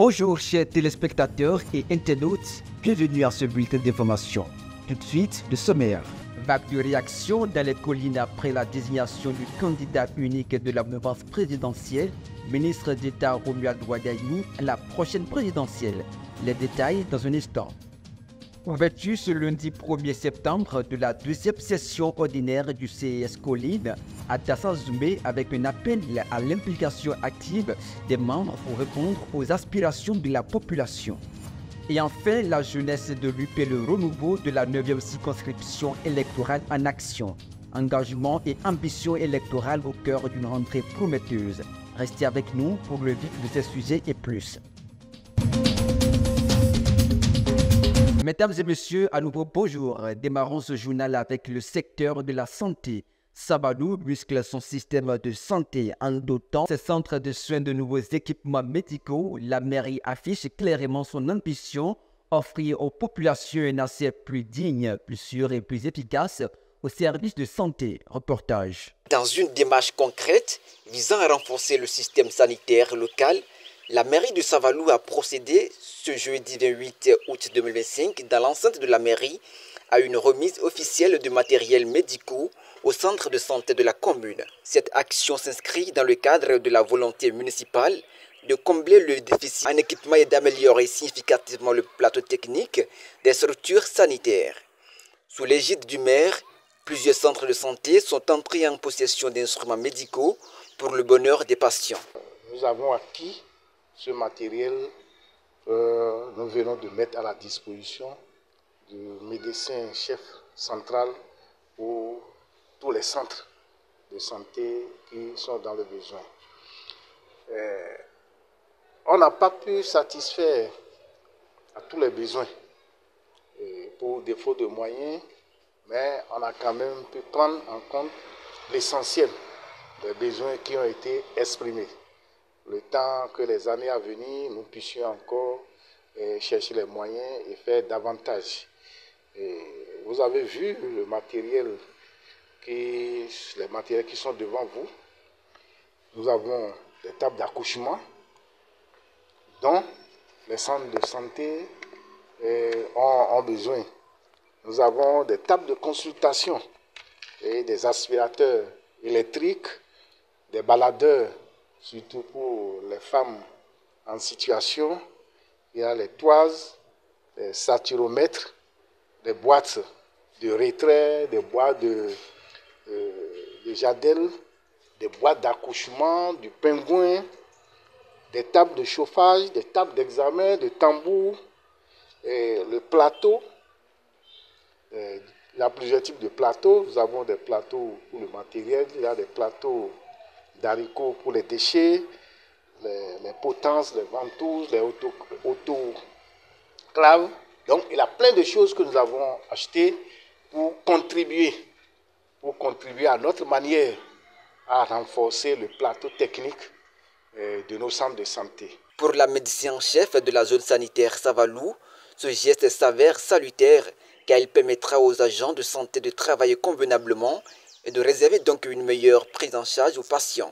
Bonjour chers téléspectateurs et internautes, bienvenue à ce bulletin d'information. Tout de suite, le sommaire. Vague de réaction dans les collines après la désignation du candidat unique de la mouvance présidentielle, ministre d'État Romuald Wadani, à la prochaine présidentielle. Les détails dans un instant. Ouverture ce lundi 1er septembre de la deuxième session ordinaire du CES Collines à Dassa-Zoumé avec un appel à l'implication active des membres pour répondre aux aspirations de la population. Et enfin, la jeunesse de l'UP Le Renouveau de la 9e circonscription électorale en action. Engagement et ambition électorale au cœur d'une rentrée prometteuse. Restez avec nous pour le vif de ces sujets et plus. Mesdames et messieurs, à nouveau bonjour. Démarrons ce journal avec le secteur de la santé. Savalou muscle son système de santé en dotant ses centres de soins de nouveaux équipements médicaux. La mairie affiche clairement son ambition, offrir aux populations un accès plus digne, plus sûr et plus efficace aux services de santé. Reportage. Dans une démarche concrète visant à renforcer le système sanitaire local, la mairie de Savalou a procédé ce jeudi 28 août 2025 dans l'enceinte de la mairie à une remise officielle de matériels médicaux au centre de santé de la commune. Cette action s'inscrit dans le cadre de la volonté municipale de combler le déficit en équipement et d'améliorer significativement le plateau technique des structures sanitaires. Sous l'égide du maire, plusieurs centres de santé sont entrés en possession d'instruments médicaux pour le bonheur des patients. Nous avons acquis ce matériel, nous venons de mettre à la disposition du médecin chef central pour tous les centres de santé qui sont dans le besoin. On n'a pas pu satisfaire à tous les besoins pour défaut de moyens, mais on a quand même pu prendre en compte l'essentiel des besoins qui ont été exprimés. Le temps que les années à venir, nous puissions encore chercher les moyens et faire davantage. Vous avez vu les matériels qui sont devant vous. Nous avons des tables d'accouchement dont les centres de santé ont besoin. Nous avons des tables de consultation et des aspirateurs électriques, des baladeurs, surtout pour les femmes en situation. Il y a les toises, les saturomètres, des boîtes de retrait, des boîtes de jadelle, des boîtes d'accouchement, du pingouin, des tables de chauffage, des tables d'examen, des tambours, et le plateau. Il y a plusieurs types de plateaux. Nous avons des plateaux pour le matériel, il y a des plateaux d'haricots pour les déchets, les potences, les ventouses, les autoclaves. Donc, il y a plein de choses que nous avons achetées pour contribuer à notre manière à renforcer le plateau technique de nos centres de santé. Pour la médecin en chef de la zone sanitaire Savalou, ce geste s'avère salutaire car il permettra aux agents de santé de travailler convenablement et de réserver donc une meilleure prise en charge aux patients.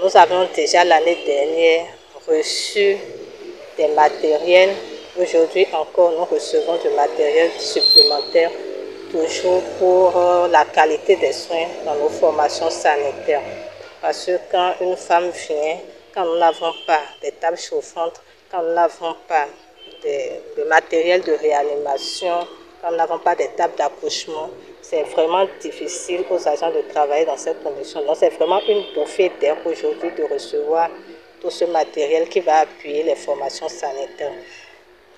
Nous avons déjà l'année dernière reçu des matériels. Aujourd'hui encore, nous recevons du matériel supplémentaire, toujours pour la qualité des soins dans nos formations sanitaires. Parce que quand une femme vient, quand nous n'avons pas des tables chauffantes, quand nous n'avons pas de matériel de réanimation, quand nous n'avons pas de tables d'accouchement, c'est vraiment difficile aux agents de travailler dans cette condition. Donc c'est vraiment une bouffée d'air aujourd'hui de recevoir tout ce matériel qui va appuyer les formations sanitaires.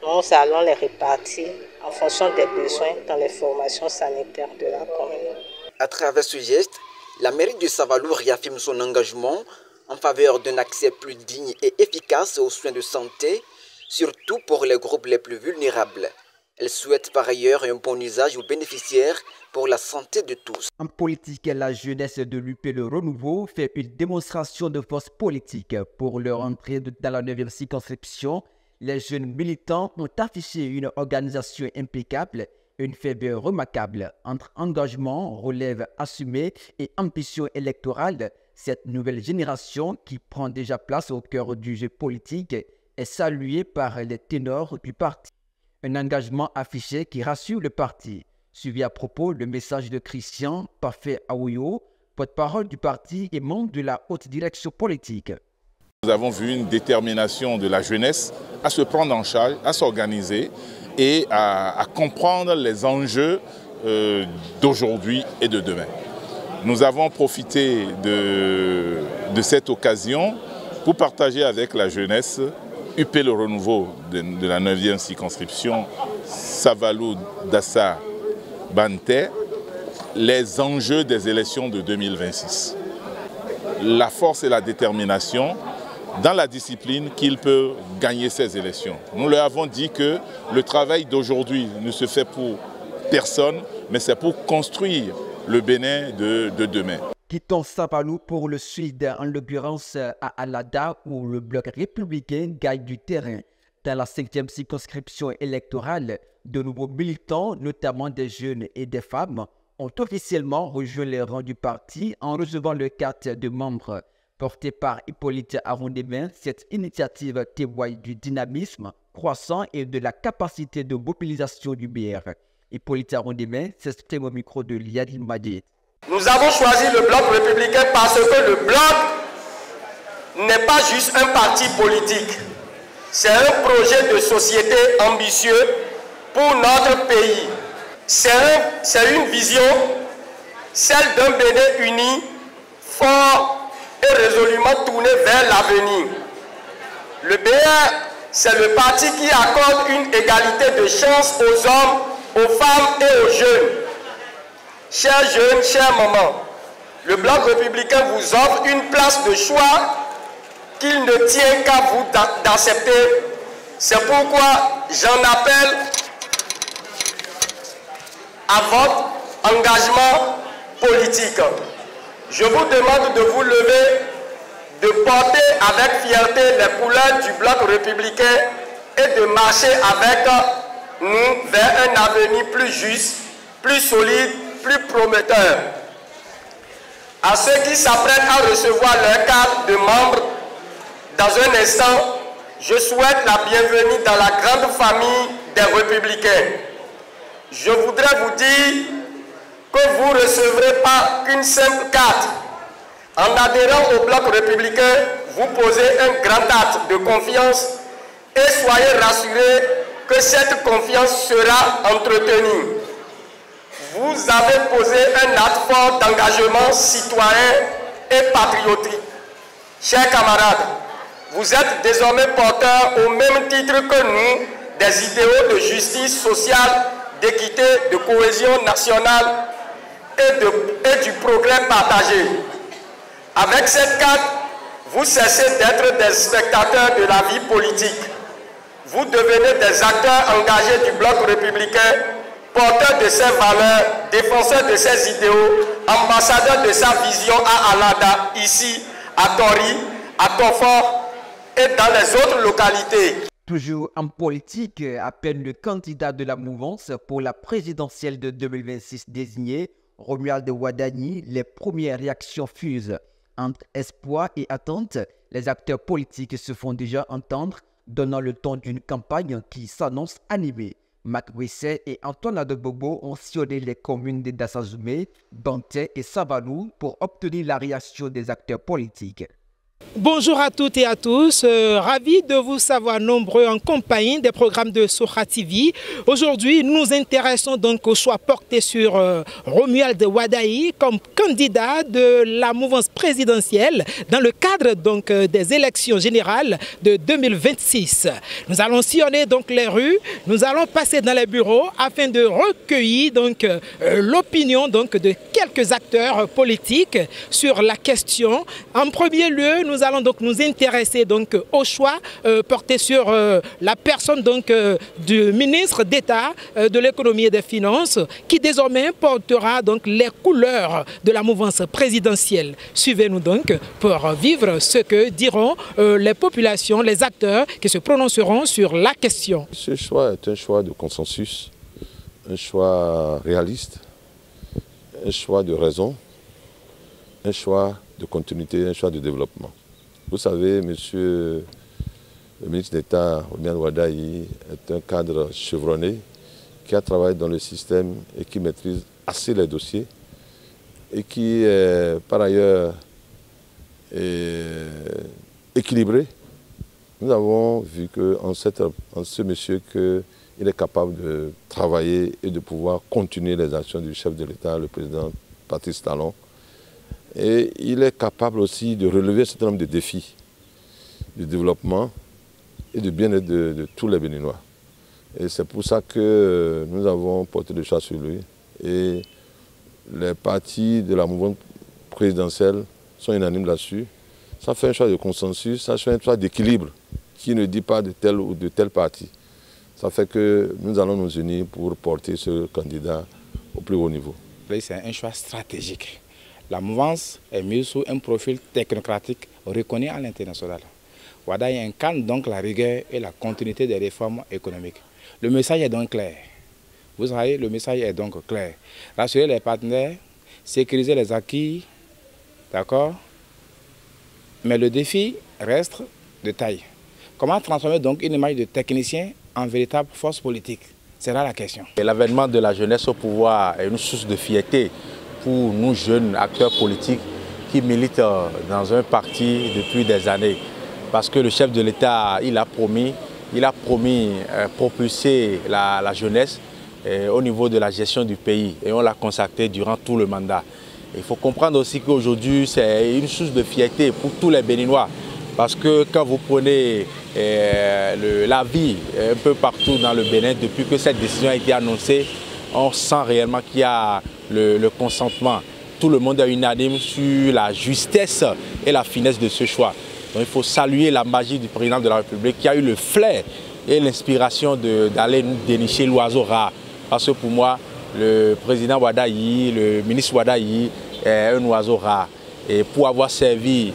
Nous allons les répartir en fonction des besoins dans les formations sanitaires de la commune. À travers ce geste, la mairie de Savalou réaffirme son engagement en faveur d'un accès plus digne et efficace aux soins de santé, surtout pour les groupes les plus vulnérables. Elle souhaite par ailleurs un bon usage aux bénéficiaires pour la santé de tous. En politique, la jeunesse de l'UP Le Renouveau fait une démonstration de force politique. Pour leur entrée dans la 9e circonscription, les jeunes militants ont affiché une organisation impeccable et une ferveur remarquable. Entre engagement, relève assumée et ambition électorale, cette nouvelle génération qui prend déjà place au cœur du jeu politique est salué par les ténors du parti. Un engagement affiché qui rassure le parti. Suivi à propos le message de Christian Parfait Aouyo, porte-parole du parti et membre de la haute direction politique. Nous avons vu une détermination de la jeunesse à se prendre en charge, à s'organiser et à comprendre les enjeux d'aujourd'hui et de demain. Nous avons profité de cette occasion pour partager avec la jeunesse UP Le Renouveau de la 9e circonscription, Savalou Dassa Banté, les enjeux des élections de 2026. La force et la détermination dans la discipline qu'il peut gagner ces élections. Nous leur avons dit que le travail d'aujourd'hui ne se fait pour personne, mais c'est pour construire le Bénin de demain. Quittons Savalou pour le sud, en l'occurrence à Alada, où le bloc républicain gagne du terrain. Dans la 5e circonscription électorale, de nouveaux militants, notamment des jeunes et des femmes, ont officiellement rejoint les rangs du parti en recevant le carte de membres. Portée par Hippolyte Arondemain, cette initiative témoigne du dynamisme croissant et de la capacité de mobilisation du BR. Hippolyte Arondemain s'exprime au micro de Liadil Madi. Nous avons choisi le bloc républicain parce que le bloc n'est pas juste un parti politique. C'est un projet de société ambitieux pour notre pays. C'est une vision, celle d'un Bénin uni, fort et résolument tourné vers l'avenir. Le BR, c'est le parti qui accorde une égalité de chance aux hommes, aux femmes et aux jeunes. Chers jeunes, chers mamans, le bloc républicain vous offre une place de choix qu'il ne tient qu'à vous d'accepter. C'est pourquoi j'en appelle à votre engagement politique. Je vous demande de vous lever, de porter avec fierté les couleurs du bloc républicain et de marcher avec nous vers un avenir plus juste, plus solide, plus prometteur. À ceux qui s'apprêtent à recevoir leur carte de membre, dans un instant, je souhaite la bienvenue dans la grande famille des Républicains. Je voudrais vous dire que vous ne recevrez pas qu'une simple carte. En adhérant au bloc républicain, vous posez un grand acte de confiance et soyez rassurés que cette confiance sera entretenue. Vous avez posé un acte fort d'engagement citoyen et patriotique. Chers camarades, vous êtes désormais porteurs au même titre que nous des idéaux de justice sociale, d'équité, de cohésion nationale et du progrès partagé. Avec cette carte, vous cessez d'être des spectateurs de la vie politique. Vous devenez des acteurs engagés du bloc républicain, porteurs de ses valeurs, défenseurs de ses idéaux, ambassadeurs de sa vision à Alada, ici, à Tori, à Tofor et dans les autres localités. Toujours en politique, à peine le candidat de la mouvance pour la présidentielle de 2026 désigné, Romuald Wadani, les premières réactions fusent. Entre espoir et attente, les acteurs politiques se font déjà entendre, donnant le ton d'une campagne qui s'annonce animée. Mac Wesset et Antoine Adebobo ont sillonné les communes de Dassazoumé, Banté et Savalou pour obtenir la réaction des acteurs politiques. Bonjour à toutes et à tous, ravi de vous savoir nombreux en compagnie des programmes de Sohra TV. Aujourd'hui, nous nous intéressons donc au choix porté sur Romuald Wadani comme candidat de la mouvance présidentielle dans le cadre donc des élections générales de 2026. Nous allons sillonner donc les rues, nous allons passer dans les bureaux afin de recueillir donc l'opinion donc de quelques acteurs politiques sur la question. En premier lieu, nous allons donc nous intéresser donc au choix porté sur la personne donc du ministre d'État de l'économie et des finances qui désormais portera donc les couleurs de la mouvance présidentielle. Suivez-nous donc pour vivre ce que diront les populations, les acteurs qui se prononceront sur la question. Ce choix est un choix de consensus, un choix réaliste, un choix de raison, un choix de continuité, un choix de développement. Vous savez, M. Le ministre d'État, Romuald Wadayi, est un cadre chevronné qui a travaillé dans le système et qui maîtrise assez les dossiers et qui est par ailleurs équilibré. Nous avons vu en ce monsieur qu'il est capable de travailler et de pouvoir continuer les actions du chef de l'État, le président Patrice Talon. Et il est capable aussi de relever un certain nombre de défis du développement et du bien-être de tous les Béninois. Et c'est pour ça que nous avons porté le choix sur lui. Et les partis de la mouvance présidentielle sont unanimes là-dessus. Ça fait un choix de consensus, ça fait un choix d'équilibre qui ne dit pas de tel ou de tel parti. Ça fait que nous allons nous unir pour porter ce candidat au plus haut niveau. C'est un choix stratégique. La mouvance est mise sous un profil technocratique reconnu à l'international. Wadayi incarne donc la rigueur et la continuité des réformes économiques. Le message est donc clair. Vous savez, le message est donc clair. Rassurer les partenaires, sécuriser les acquis, d'accord? Mais le défi reste de taille. Comment transformer donc une image de technicien en véritable force politique? C'est là la question. L'avènement de la jeunesse au pouvoir est une source de fierté pour nous jeunes acteurs politiques qui militent dans un parti depuis des années. Parce que le chef de l'État, il a promis propulser la jeunesse au niveau de la gestion du pays. Et on l'a consacré durant tout le mandat. Il faut comprendre aussi qu'aujourd'hui, c'est une source de fierté pour tous les Béninois. Parce que quand vous prenez la vie un peu partout dans le Bénin, depuis que cette décision a été annoncée, on sent réellement qu'il y a le consentement. Tout le monde est unanime sur la justesse et la finesse de ce choix. Donc il faut saluer la magie du président de la République qui a eu le flair et l'inspiration d'aller dénicher l'oiseau rare. Parce que pour moi, le président Wadayi, le ministre Wadayi est un oiseau rare. Et pour avoir servi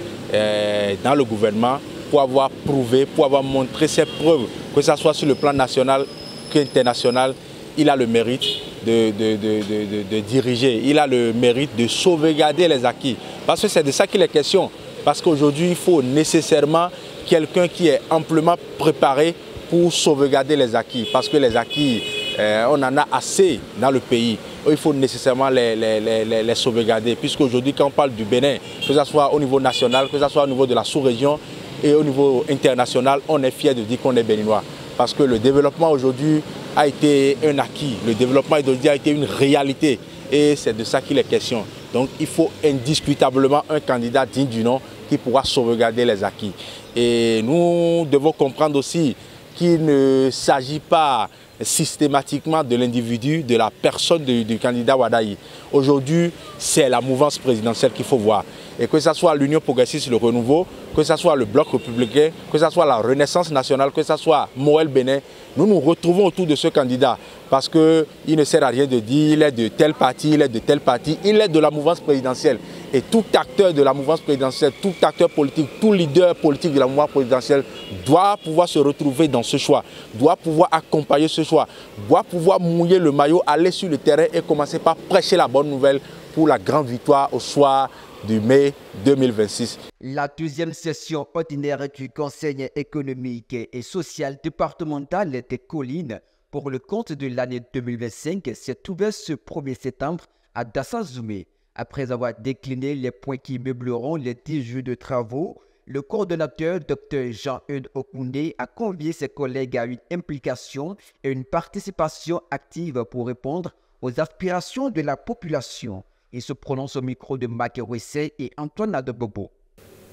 dans le gouvernement, pour avoir prouvé, pour avoir montré ses preuves, que ce soit sur le plan national qu'international, il a le mérite de diriger, il a le mérite de sauvegarder les acquis. Parce que c'est de ça qu'il est question. Parce qu'aujourd'hui, il faut nécessairement quelqu'un qui est amplement préparé pour sauvegarder les acquis. Parce que les acquis, on en a assez dans le pays. Il faut nécessairement les sauvegarder. Puisqu'aujourd'hui, quand on parle du Bénin, que ce soit au niveau national, que ce soit au niveau de la sous-région et au niveau international, on est fier de dire qu'on est béninois. Parce que le développement aujourd'hui a été un acquis. Le développement aujourd'hui a été une réalité. Et c'est de ça qu'il est question. Donc il faut indiscutablement un candidat digne du nom qui pourra sauvegarder les acquis. Et nous devons comprendre aussi qu'il ne s'agit pas systématiquement de l'individu, de la personne du candidat Wadayi. Aujourd'hui, c'est la mouvance présidentielle qu'il faut voir. Et que ce soit l'Union progressiste, le renouveau, que ce soit le Bloc républicain, que ce soit la Renaissance nationale, que ce soit Moël Bénin, nous nous retrouvons autour de ce candidat. Parce qu'il ne sert à rien de dire il est de tel parti, il est de tel parti, il est de la mouvance présidentielle. Et tout acteur de la mouvance présidentielle, tout acteur politique, tout leader politique de la mouvance présidentielle doit pouvoir se retrouver dans ce choix, doit pouvoir accompagner ce choix, doit pouvoir mouiller le maillot, aller sur le terrain et commencer par prêcher la bonne nouvelle pour la grande victoire au soir du mai 2026. La deuxième session ordinaire du Conseil économique et social départemental des Collines pour le compte de l'année 2025 s'est ouverte ce 1er septembre à Dassa-Zoumé. Après avoir décliné les points qui meubleront les 10 jours de travaux, le coordonnateur Dr Jean-Eudes Okoundé a convié ses collègues à une implication et une participation active pour répondre aux aspirations de la population. Il se prononce au micro de Macky Wessé et Antoine Adebobo.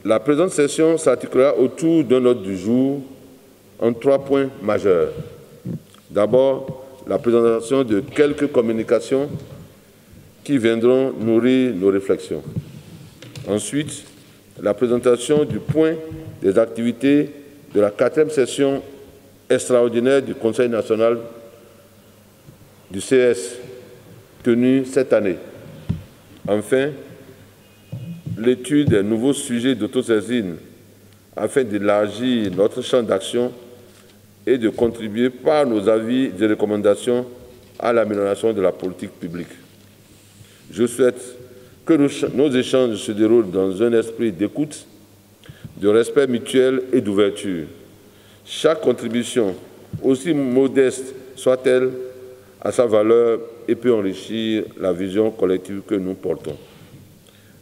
La présente session s'articulera autour d'un ordre du jour en 3 points majeurs. D'abord, la présentation de quelques communications qui viendront nourrir nos réflexions. Ensuite, la présentation du point des activités de la 4e session extraordinaire du Conseil national du CS tenue cette année. Enfin, l'étude des nouveaux sujets d'autosaisine afin d'élargir notre champ d'action et de contribuer par nos avis et recommandations à l'amélioration de la politique publique. Je souhaite que nos échanges se déroulent dans un esprit d'écoute, de respect mutuel et d'ouverture. Chaque contribution, aussi modeste soit-elle, a sa valeur et peut enrichir la vision collective que nous portons.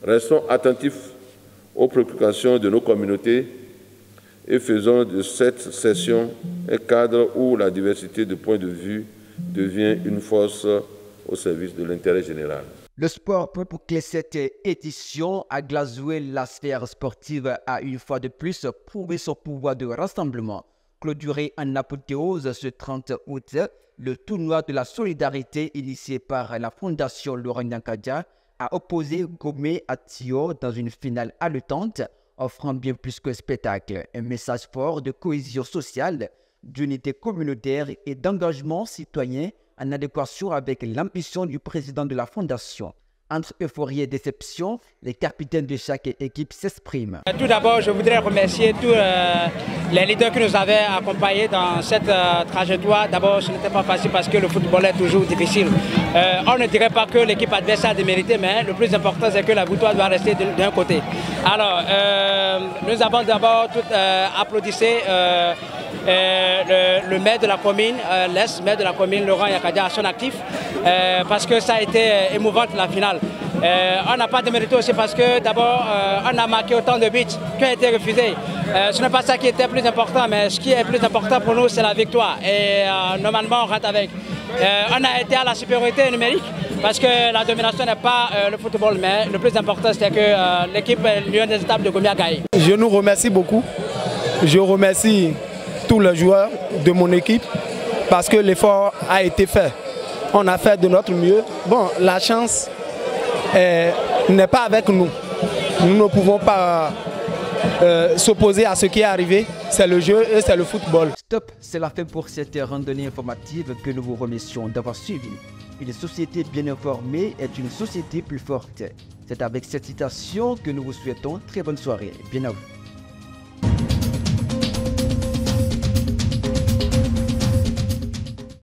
Restons attentifs aux préoccupations de nos communautés et faisons de cette session un cadre où la diversité de points de vue devient une force au service de l'intérêt général. Le sport peut boucler cette édition à Glasgow. La sphère sportive a une fois de plus prouvé son pouvoir de rassemblement. Clôturé en apothéose ce 30 août, le tournoi de la solidarité initié par la Fondation Laurent Nyankadia a opposé Gomé à Tio dans une finale haletante, offrant bien plus que spectacle, un message fort de cohésion sociale, d'unité communautaire et d'engagement citoyen en adéquation avec l'ambition du président de la Fondation. Entre euphorie et déception, les capitaines de chaque équipe s'expriment. Tout d'abord, je voudrais remercier tous les leaders qui nous avaient accompagnés dans cette trajectoire. D'abord, ce n'était pas facile parce que le football est toujours difficile. On ne dirait pas que l'équipe adversaire a démérité, mais le plus important, c'est que la victoire doit rester d'un côté. Alors, nous avons d'abord applaudi le maire de la commune, l'ex-maire de la commune, Laurent Nyankadia, à son actif, parce que ça a été émouvante la finale. On n'a pas démérité aussi parce que d'abord, on a marqué autant de buts qui ont été refusés. Ce n'est pas ça qui était plus important, mais ce qui est plus important pour nous, c'est la victoire. Et normalement, on rentre avec. On a été à la supériorité numérique parce que la domination n'est pas le football, mais le plus important, c'est que l'équipe Lion des Étapes de Gomé a gagné. Je nous remercie beaucoup. Je remercie tous les joueurs de mon équipe parce que l'effort a été fait. On a fait de notre mieux. Bon, la chance n'est pas avec nous. Nous ne pouvons pas s'opposer à ce qui est arrivé. C'est le jeu et c'est le football. Stop, c'est la fin pour cette randonnée informative que nous vous remercions d'avoir suivi. Une société bien informée est une société plus forte. C'est avec cette citation que nous vous souhaitons très bonne soirée. Bien à vous.